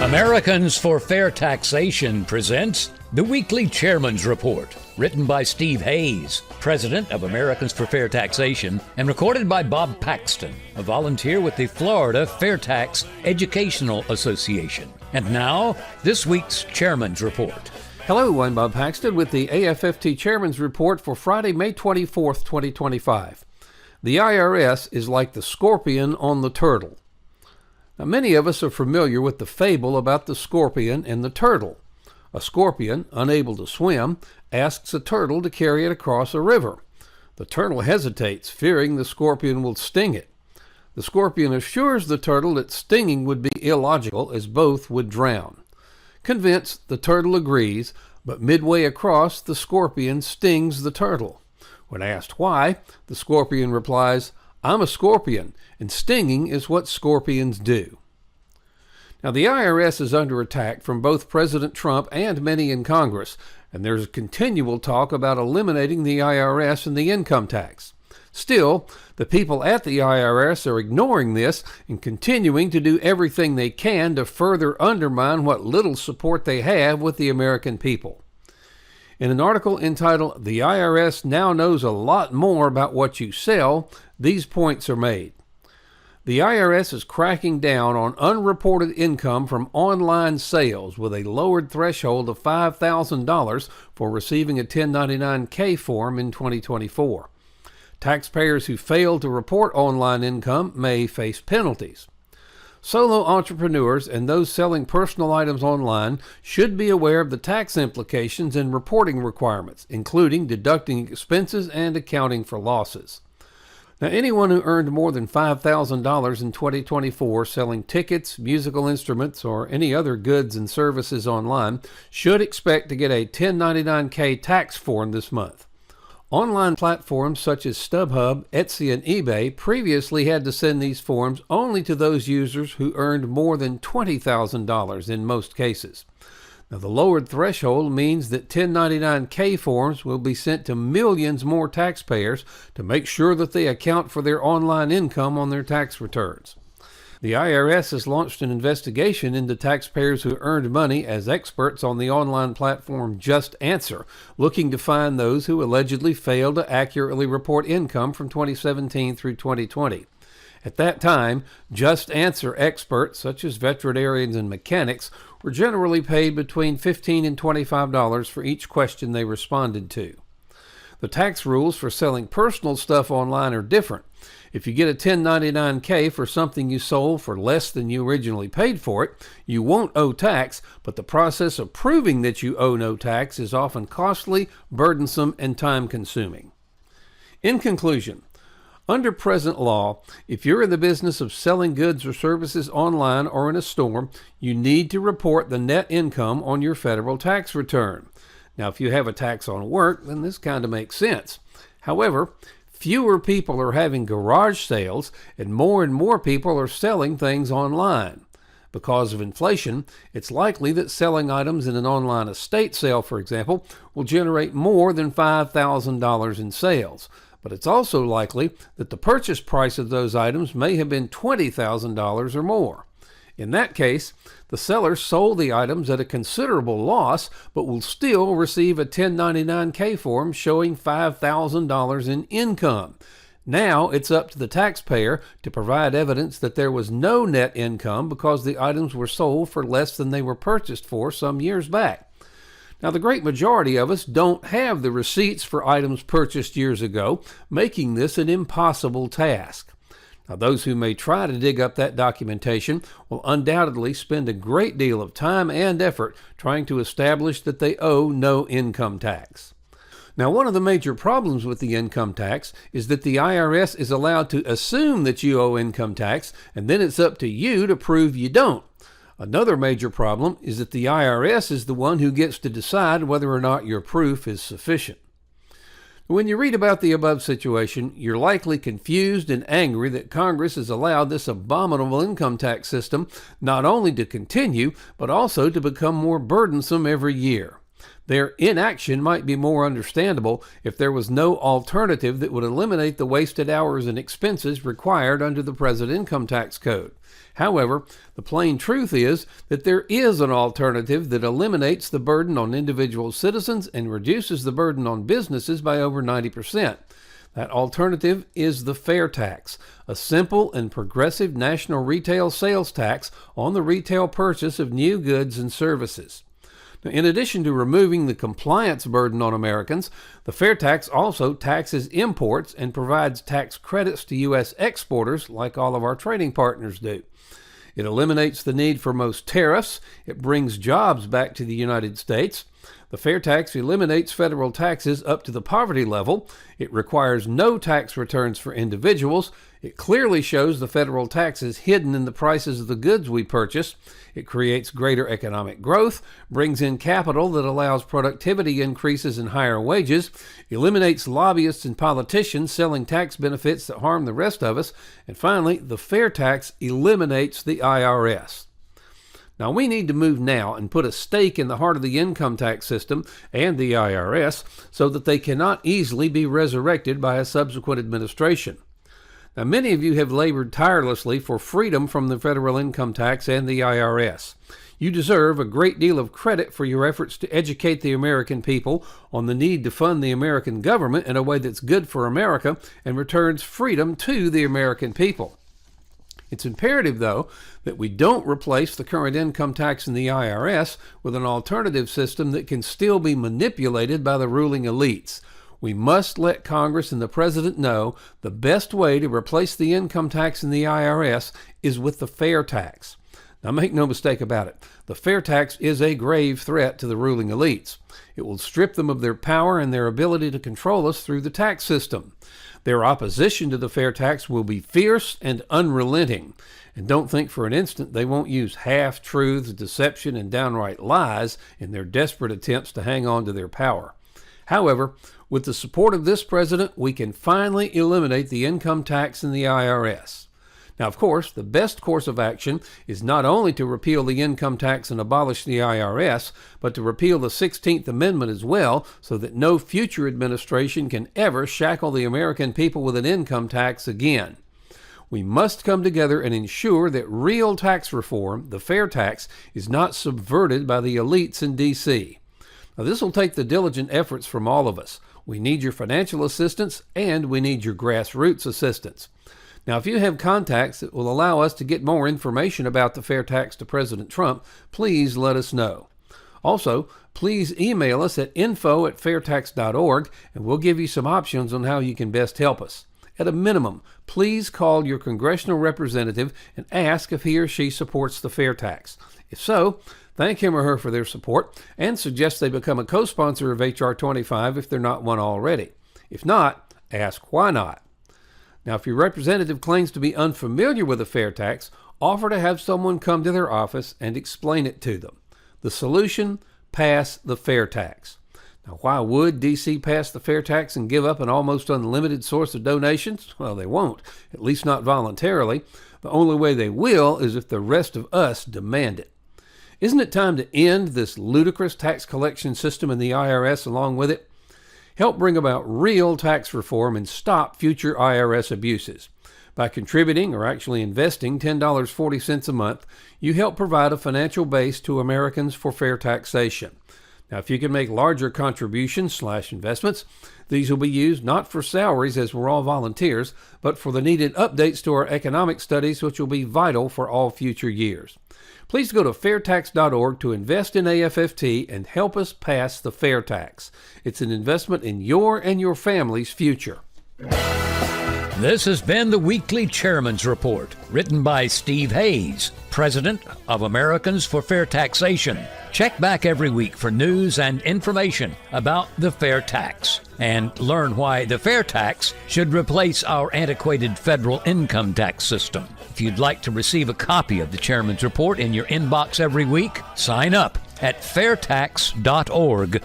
Americans for Fair Taxation presents the Weekly Chairman's Report, written by Steve Hayes, president of Americans for Fair Taxation, and recorded by Bob Paxton, a volunteer with the Florida Fair Tax Educational Association. And now, this week's Chairman's Report. Hello, I'm Bob Paxton with the AFFT Chairman's Report for Friday, May 24th, 2025. The IRS is like the scorpion on the turtle. Now, many of us are familiar with the fable about the scorpion and the turtle. A scorpion, unable to swim, asks a turtle to carry it across a river. The turtle hesitates, fearing the scorpion will sting it. The scorpion assures the turtle that stinging would be illogical, as both would drown. Convinced, the turtle agrees, but midway across, the scorpion stings the turtle. When asked why, the scorpion replies, "I'm a scorpion, and stinging is what scorpions do." Now, the IRS is under attack from both President Trump and many in Congress, and there's continual talk about eliminating the IRS and the income tax. Still, the people at the IRS are ignoring this and continuing to do everything they can to further undermine what little support they have with the American people. In an article entitled "The IRS Now Knows a Lot More About What You Sell," these points are made. The IRS is cracking down on unreported income from online sales with a lowered threshold of $5,000 for receiving a 1099-K form in 2024. Taxpayers who fail to report online income may face penalties. Solo entrepreneurs and those selling personal items online should be aware of the tax implications and reporting requirements, including deducting expenses and accounting for losses. Now, anyone who earned more than $5,000 in 2024 selling tickets, musical instruments, or any other goods and services online should expect to get a 1099-K tax form this month. Online platforms such as StubHub, Etsy, and eBay previously had to send these forms only to those users who earned more than $20,000 in most cases. Now, the lowered threshold means that 1099-K forms will be sent to millions more taxpayers to make sure that they account for their online income on their tax returns. The IRS has launched an investigation into taxpayers who earned money as experts on the online platform Just Answer, looking to find those who allegedly failed to accurately report income from 2017 through 2020. At that time, Just Answer experts, such as veterinarians and mechanics, were generally paid between $15 and $25 for each question they responded to. The tax rules for selling personal stuff online are different. If you get a 1099-K for something you sold for less than you originally paid for it, you won't owe tax, but the process of proving that you owe no tax is often costly, burdensome, and time-consuming. In conclusion, under present law, if you're in the business of selling goods or services online or in a store, you need to report the net income on your federal tax return. Now, if you have a tax on work, then this kind of makes sense. However, fewer people are having garage sales, and more people are selling things online. Because of inflation, it's likely that selling items in an online estate sale, for example, will generate more than $5,000 in sales. But it's also likely that the purchase price of those items may have been $20,000 or more. In that case, the seller sold the items at a considerable loss, but will still receive a 1099-K form showing $5,000 in income. Now it's up to the taxpayer to provide evidence that there was no net income because the items were sold for less than they were purchased for some years back. Now, the great majority of us don't have the receipts for items purchased years ago, making this an impossible task. Now, those who may try to dig up that documentation will undoubtedly spend a great deal of time and effort trying to establish that they owe no income tax. Now, one of the major problems with the income tax is that the IRS is allowed to assume that you owe income tax, and then it's up to you to prove you don't. Another major problem is that the IRS is the one who gets to decide whether or not your proof is sufficient. When you read about the above situation, you're likely confused and angry that Congress has allowed this abominable income tax system not only to continue, but also to become more burdensome every year. Their inaction might be more understandable if there was no alternative that would eliminate the wasted hours and expenses required under the present income tax code. However, the plain truth is that there is an alternative that eliminates the burden on individual citizens and reduces the burden on businesses by over 90%. That alternative is the fair tax, a simple and progressive national retail sales tax on the retail purchase of new goods and services. Now, in addition to removing the compliance burden on Americans, the fair tax also taxes imports and provides tax credits to U.S. exporters like all of our trading partners do. It eliminates the need for most tariffs. It brings jobs back to the United States. The fair tax eliminates federal taxes up to the poverty level. It requires no tax returns for individuals. It clearly shows the federal taxes hidden in the prices of the goods we purchase. It creates greater economic growth, brings in capital that allows productivity increases and higher wages, eliminates lobbyists and politicians selling tax benefits that harm the rest of us, and finally, the fair tax eliminates the IRS. Now, we need to move now and put a stake in the heart of the income tax system and the IRS so that they cannot easily be resurrected by a subsequent administration. Now, many of you have labored tirelessly for freedom from the federal income tax and the IRS. You deserve a great deal of credit for your efforts to educate the American people on the need to fund the American government in a way that's good for America and returns freedom to the American people. It's imperative, though, that we don't replace the current income tax and the IRS with an alternative system that can still be manipulated by the ruling elites. We must let Congress and the President know the best way to replace the income tax and the IRS is with the fair tax. Now, make no mistake about it, the fair tax is a grave threat to the ruling elites. It will strip them of their power and their ability to control us through the tax system. Their opposition to the fair tax will be fierce and unrelenting. And don't think for an instant they won't use half-truths, deception, and downright lies in their desperate attempts to hang on to their power. However, with the support of this president, we can finally eliminate the income tax and the IRS. Now, of course, the best course of action is not only to repeal the income tax and abolish the IRS, but to repeal the 16th Amendment as well, so that no future administration can ever shackle the American people with an income tax again. We must come together and ensure that real tax reform, the fair tax, is not subverted by the elites in D.C. Now, this will take the diligent efforts from all of us. We need your financial assistance, and we need your grassroots assistance. Now, if you have contacts that will allow us to get more information about the fair tax to President Trump, please let us know. Also, please email us at info@fairtax.org, and we'll give you some options on how you can best help us. At a minimum, please call your congressional representative and ask if he or she supports the fair tax. If so, thank him or her for their support and suggest they become a co-sponsor of H.R. 25 if they're not one already. If not, ask why not. Now, if your representative claims to be unfamiliar with the fair tax, offer to have someone come to their office and explain it to them. The solution: pass the fair tax. Now, why would D.C. pass the fair tax and give up an almost unlimited source of donations? Well, they won't, at least not voluntarily. The only way they will is if the rest of us demand it. Isn't it time to end this ludicrous tax collection system and the IRS along with it? Help bring about real tax reform and stop future IRS abuses. By contributing, or actually investing, $10.40 a month, you help provide a financial base to Americans for fair taxation. Now, if you can make larger contributions/investments, these will be used not for salaries, as we're all volunteers, but for the needed updates to our economic studies, which will be vital for all future years. Please go to fairtax.org to invest in AFFT and help us pass the fair tax. It's an investment in your and your family's future. This has been the Weekly Chairman's Report, written by Steve Hayes, President of Americans for Fair Taxation. Check back every week for news and information about the fair tax, and learn why the fair tax should replace our antiquated federal income tax system. If you'd like to receive a copy of the Chairman's Report in your inbox every week, sign up at fairtax.org.